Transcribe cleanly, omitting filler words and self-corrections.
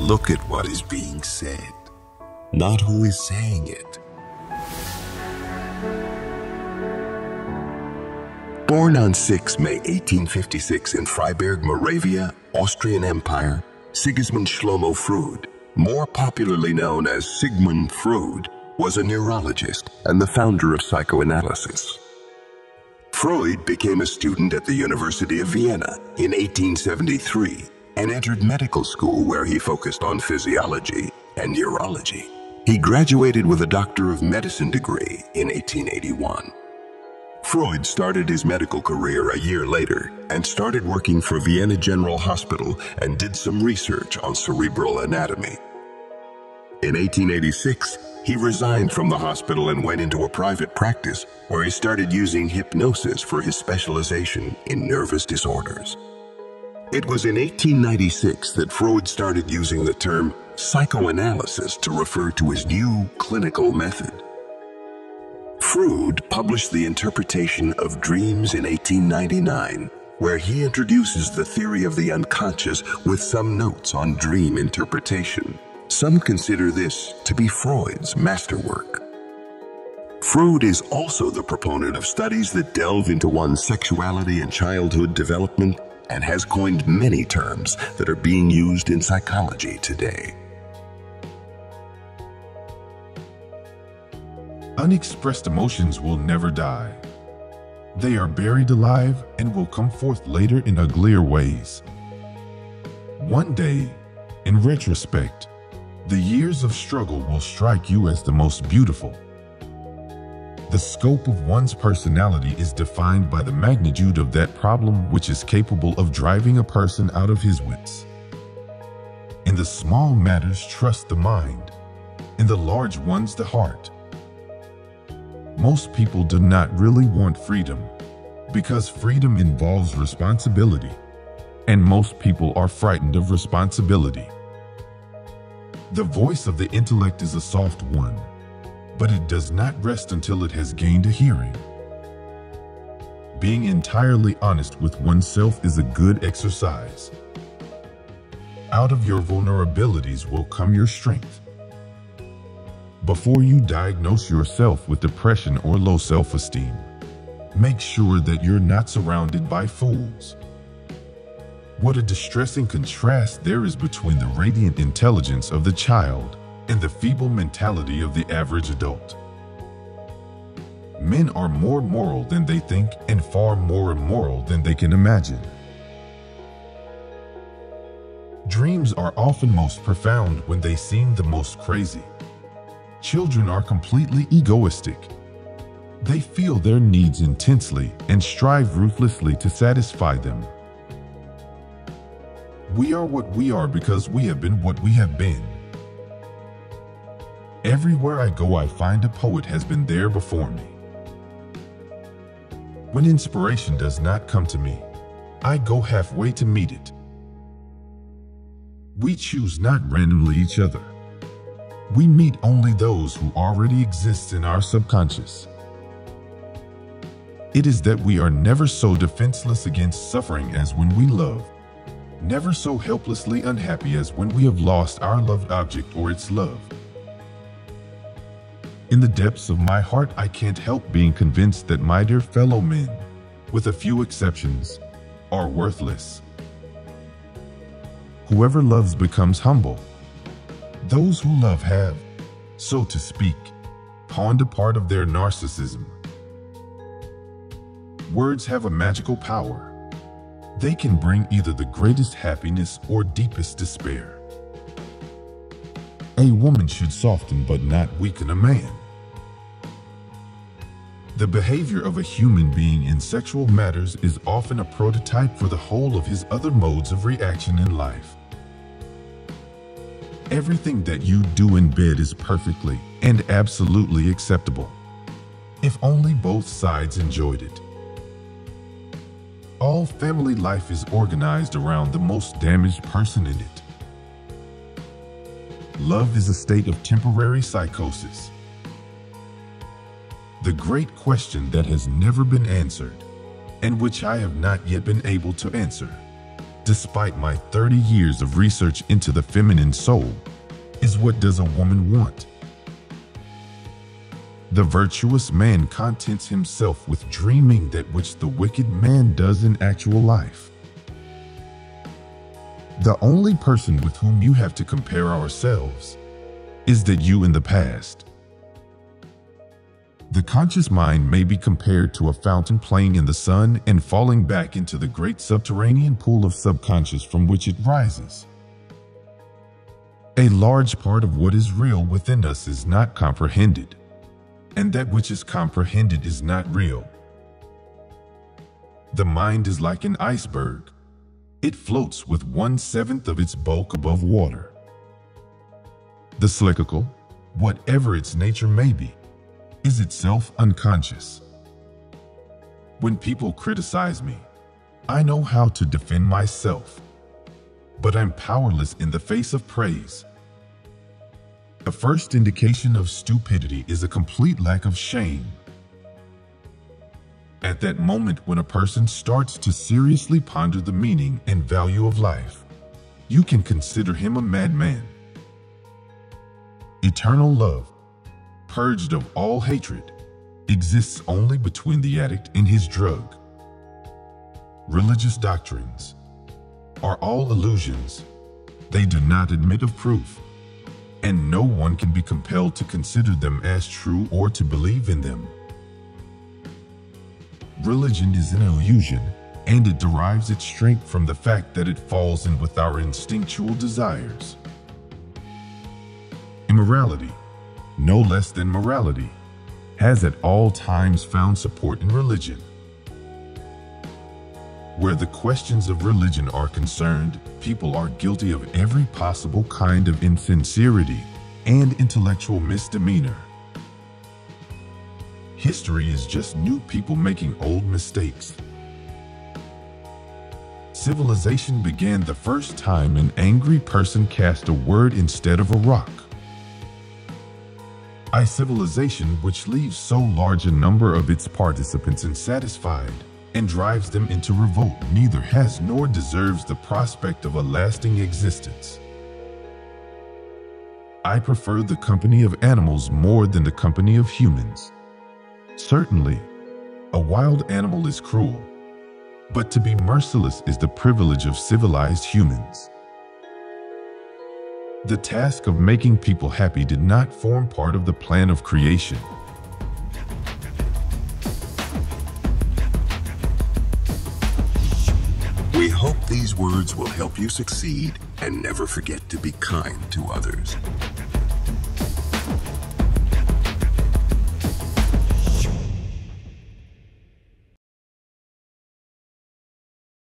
look at what is being said, not who is saying it. Born on 6 May 1856 in Freiberg, Moravia, Austrian Empire, Sigmund Freud, more popularly known as Sigmund Freud, was a neurologist and the founder of psychoanalysis. Freud became a student at the University of Vienna in 1873 and entered medical school where he focused on physiology and neurology. He graduated with a Doctor of Medicine degree in 1881. Freud started his medical career a year later and started working for Vienna General Hospital and did some research on cerebral anatomy. In 1886, he resigned from the hospital and went into a private practice where he started using hypnosis for his specialization in nervous disorders. It was in 1896 that Freud started using the term psychoanalysis to refer to his new clinical method. Freud published The Interpretation of Dreams in 1899, where he introduces the theory of the unconscious with some notes on dream interpretation. Some consider this to be Freud's masterwork. Freud is also the proponent of studies that delve into one's sexuality and childhood development and has coined many terms that are being used in psychology today. Unexpressed emotions will never die. They are buried alive and will come forth later in uglier ways. One day, in retrospect, the years of struggle will strike you as the most beautiful. The scope of one's personality is defined by the magnitude of that problem which is capable of driving a person out of his wits. In the small matters, trust the mind. In the large ones, the heart. Most people do not really want freedom, because freedom involves responsibility, and most people are frightened of responsibility. The voice of the intellect is a soft one, but it does not rest until it has gained a hearing. Being entirely honest with oneself is a good exercise. Out of your vulnerabilities will come your strength. Before you diagnose yourself with depression or low self-esteem, make sure that you're not surrounded by fools. What a distressing contrast there is between the radiant intelligence of the child and the feeble mentality of the average adult. Men are more moral than they think and far more immoral than they can imagine. Dreams are often most profound when they seem the most crazy. Children are completely egoistic. They feel their needs intensely and strive ruthlessly to satisfy them. We are what we are because we have been what we have been. Everywhere I go, I find a poet has been there before me. When inspiration does not come to me, I go halfway to meet it. We choose not randomly each other. We meet only those who already exist in our subconscious. It is that we are never so defenseless against suffering as when we love, never so helplessly unhappy as when we have lost our loved object or its love. In the depths of my heart, I can't help being convinced that my dear fellow men, with a few exceptions, are worthless. Whoever loves becomes humble. Those who love have, so to speak, pawned a part of their narcissism. Words have a magical power. They can bring either the greatest happiness or deepest despair. A woman should soften but not weaken a man. The behavior of a human being in sexual matters is often a prototype for the whole of his other modes of reaction in life. Everything that you do in bed is perfectly and absolutely acceptable, if only both sides enjoyed it. All family life is organized around the most damaged person in it. Love is a state of temporary psychosis. The great question that has never been answered, and which I have not yet been able to answer, despite my 30 years of research into the feminine soul, is what does a woman want? The virtuous man contents himself with dreaming that which the wicked man does in actual life. The only person with whom you have to compare ourselves is that you in the past. The conscious mind may be compared to a fountain playing in the sun and falling back into the great subterranean pool of subconscious from which it rises. A large part of what is real within us is not comprehended, and that which is comprehended is not real. The mind is like an iceberg. It floats with 1/7 of its bulk above water. The cyclical, whatever its nature may be, is itself unconscious. When people criticize me, I know how to defend myself, but I'm powerless in the face of praise. The first indication of stupidity is a complete lack of shame. At that moment when a person starts to seriously ponder the meaning and value of life, you can consider him a madman. Eternal love, purged of all hatred, exists only between the addict and his drug. Religious doctrines are all illusions. They do not admit of proof, and no one can be compelled to consider them as true or to believe in them. Religion is an illusion, and it derives its strength from the fact that it falls in with our instinctual desires. Immorality, no less than morality, has at all times found support in religion. Where the questions of religion are concerned, people are guilty of every possible kind of insincerity and intellectual misdemeanor. History is just new people making old mistakes. Civilization began the first time an angry person cast a word instead of a rock. A civilization which leaves so large a number of its participants unsatisfied and drives them into revolt neither has nor deserves the prospect of a lasting existence. I prefer the company of animals more than the company of humans. Certainly, a wild animal is cruel, but to be merciless is the privilege of civilized humans. The task of making people happy did not form part of the plan of creation. We hope these words will help you succeed and never forget to be kind to others.